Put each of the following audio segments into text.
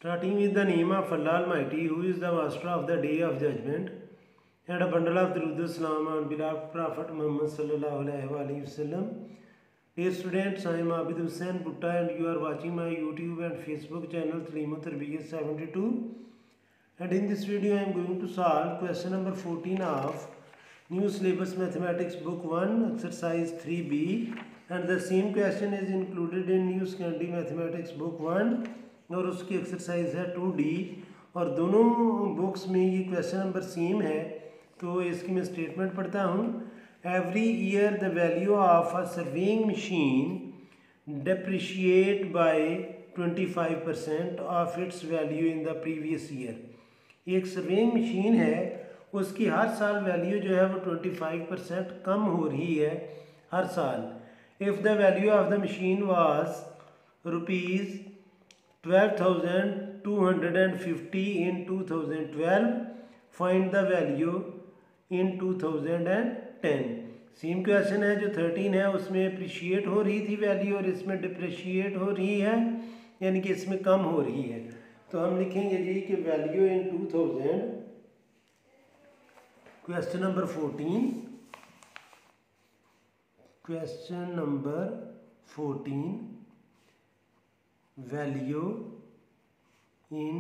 Starting with the name of Allah Almighty, who is the master of the day of judgment, and a bundle of Durud Salam on beloved Prophet Muhammad sallallahu alaihi wasallam. Dear students, I am Abid Hussain Butta and you are watching my YouTube and Facebook channel Taaleem Tarbiyat 72. And in this video I am going to solve question number 14 of New Syllabus Mathematics Book 1 Exercise 3B, and the same question is included in New Secondary Mathematics Book 1 और उसकी exercise है 2D और दोनों books में ये question number same है। तो इसकी मैं स्टेटमेंट पढ़ता हूँ। Every year the value of a surveying machine depreciate by 25% of its value in the previous year. एक सर्वेइंग मशीन है, उसकी हर साल वैल्यू जो है वो 25% कम हो रही है हर साल। If the value of the machine was rupees 12,250 in 2012, find the value in 2010। Same question है जो 13 है, उसमें अप्रिशिएट हो रही थी वैल्यू और इसमें डिप्रिशिएट हो रही है, यानी कि इसमें कम हो रही है। तो हम लिखेंगे जी कि value in 2000, question number 14, question number 14, value in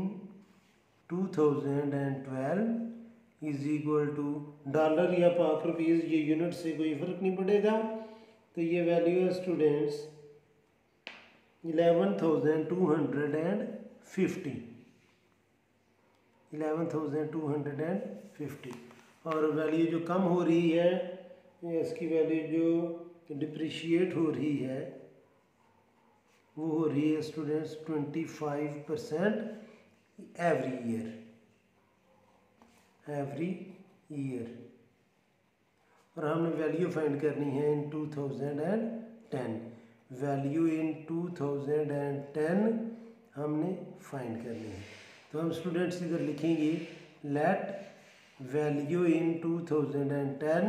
2012 is equal to dollar या पाक रुपीज़, ये यूनिट से कोई फ़र्क नहीं पड़ेगा। तो ये वैल्यू है स्टूडेंट्स 11,250, 11,250। और वैल्यू जो कम हो रही है, इसकी वैल्यू जो डिप्रिशिएट हो रही है वो हो रही है स्टूडेंट्स 25% एवरी ईयर। और हमने वैल्यू फाइंड करनी है इन 2010। वैल्यू इन 2010 हमने फाइंड करनी है। तो हम स्टूडेंट्स इधर लिखेंगे let value in 2010,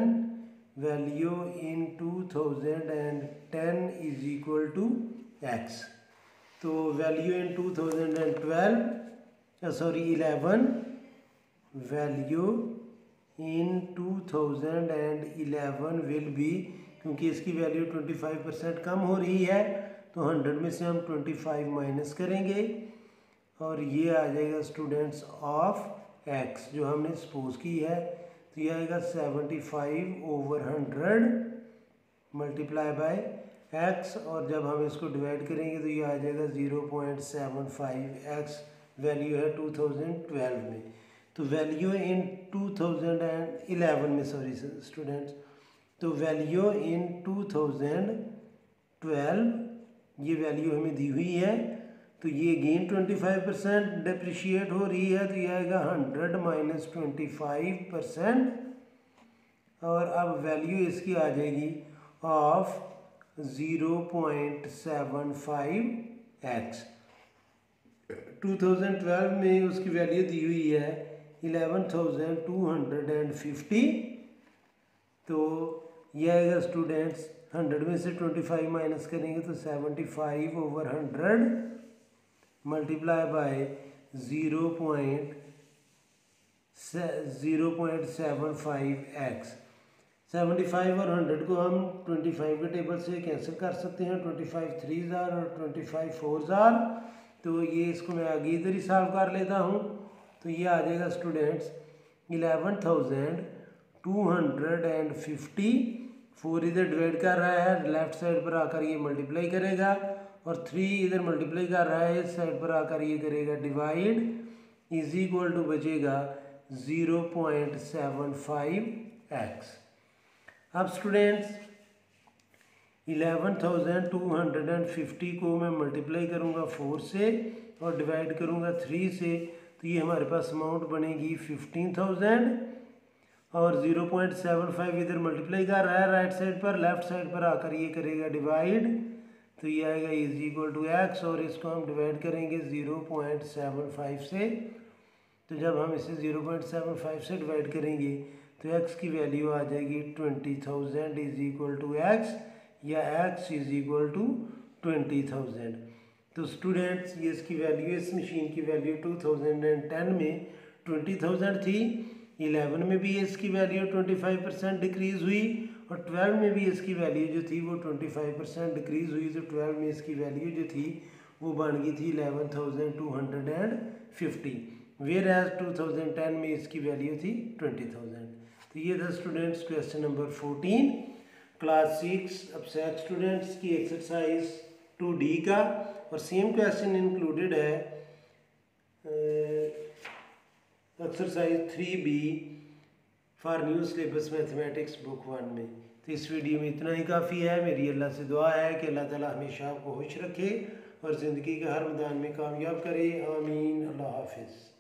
value in 2010 is equal to x। तो value in 2012 11, value in 2011 will be, क्योंकि इसकी वैल्यू 25% कम हो रही है तो 100 में से हम 25 माइनस करेंगे और ये आ जाएगा स्टूडेंट्स ऑफ x जो हमने सपोज की है। तो ये आएगा 75/100 मल्टीप्लाई बाय x, और जब हम इसको डिवाइड करेंगे तो ये आ जाएगा 0.75x वैल्यू है 2012 में। तो वैल्यू इन 2011 में, सॉरी स्टूडेंट्स, तो वैल्यू इन 2012 ये वैल्यू हमें दी हुई है। तो ये गेन 25% डिप्रिशिएट हो रही है, तो ये आएगा 100 माइनस 25%, और अब वैल्यू इसकी आ जाएगी ऑफ 0.75x। 2012 में उसकी वैल्यू दी हुई है 11,250। तो यह आएगा स्टूडेंट्स 100 में से 25 माइनस करेंगे तो 75/100 मल्टीप्लाई बाय 0.75x। 75 और 100 को हम 25 के टेबल से कैंसिल कर सकते हैं, 25 3s और 25 4s। तो ये इसको मैं आगे इधर ही सॉल्व कर लेता हूँ। तो ये आ जाएगा स्टूडेंट्स 11,250, 4 इधर डिवाइड कर रहा है, लेफ्ट साइड पर आकर ये मल्टीप्लाई करेगा, और 3 इधर मल्टीप्लाई कर रहा है, इस साइड पर आकर ये करेगा डिवाइड, इज इक्वल टू बचेगा 0.75x। अब स्टूडेंट्स 11,250 को मैं मल्टीप्लाई करूँगा 4 से और डिवाइड करूँगा 3 से, तो ये हमारे पास अमाउंट बनेगी 15,000, और 0.75 इधर मल्टीप्लाई कर रहा है राइट साइड पर, लेफ्ट साइड पर आकर ये करेगा डिवाइड, तो ये आएगा इज इक्वल टू x, और इसको हम डिवाइड करेंगे 0.75 से। तो जब हम इसे 0.75 से डिवाइड करेंगे तो x की वैल्यू आ जाएगी 20,000 इज इक्वल टू x, या x इज इक्वल टू 20,000। तो स्टूडेंट्स ये इसकी वैल्यू, इस मशीन की वैल्यू 2010 में 20,000 थी, 11 में भी इसकी वैल्यू 25% डिक्रीज़ हुई और 12 में भी इसकी वैल्यू जो थी वो 25% डिक्रीज़ हुई। तो 12 में इसकी वैल्यू जो थी वो बन गई थी 11,250, वेयर एज 2010 में इसकी वैल्यू थी 20,000। तो ये था स्टूडेंट्स क्वेश्चन नंबर 14 क्लास 6 अब सेक्स स्टूडेंट्स की एक्सरसाइज 2D का, और सेम क्वेश्चन इंक्लूडेड है exercise 3B for new syllabus mathematics book 1 में। तो इस वीडियो में इतना ही काफ़ी है। मेरी अल्लाह से दुआ है कि अल्लाह ताला हमेशा आपको खुश रखे और ज़िंदगी के हर मैदान में कामयाब करे। आमीन। अल्लाह हाफिज़।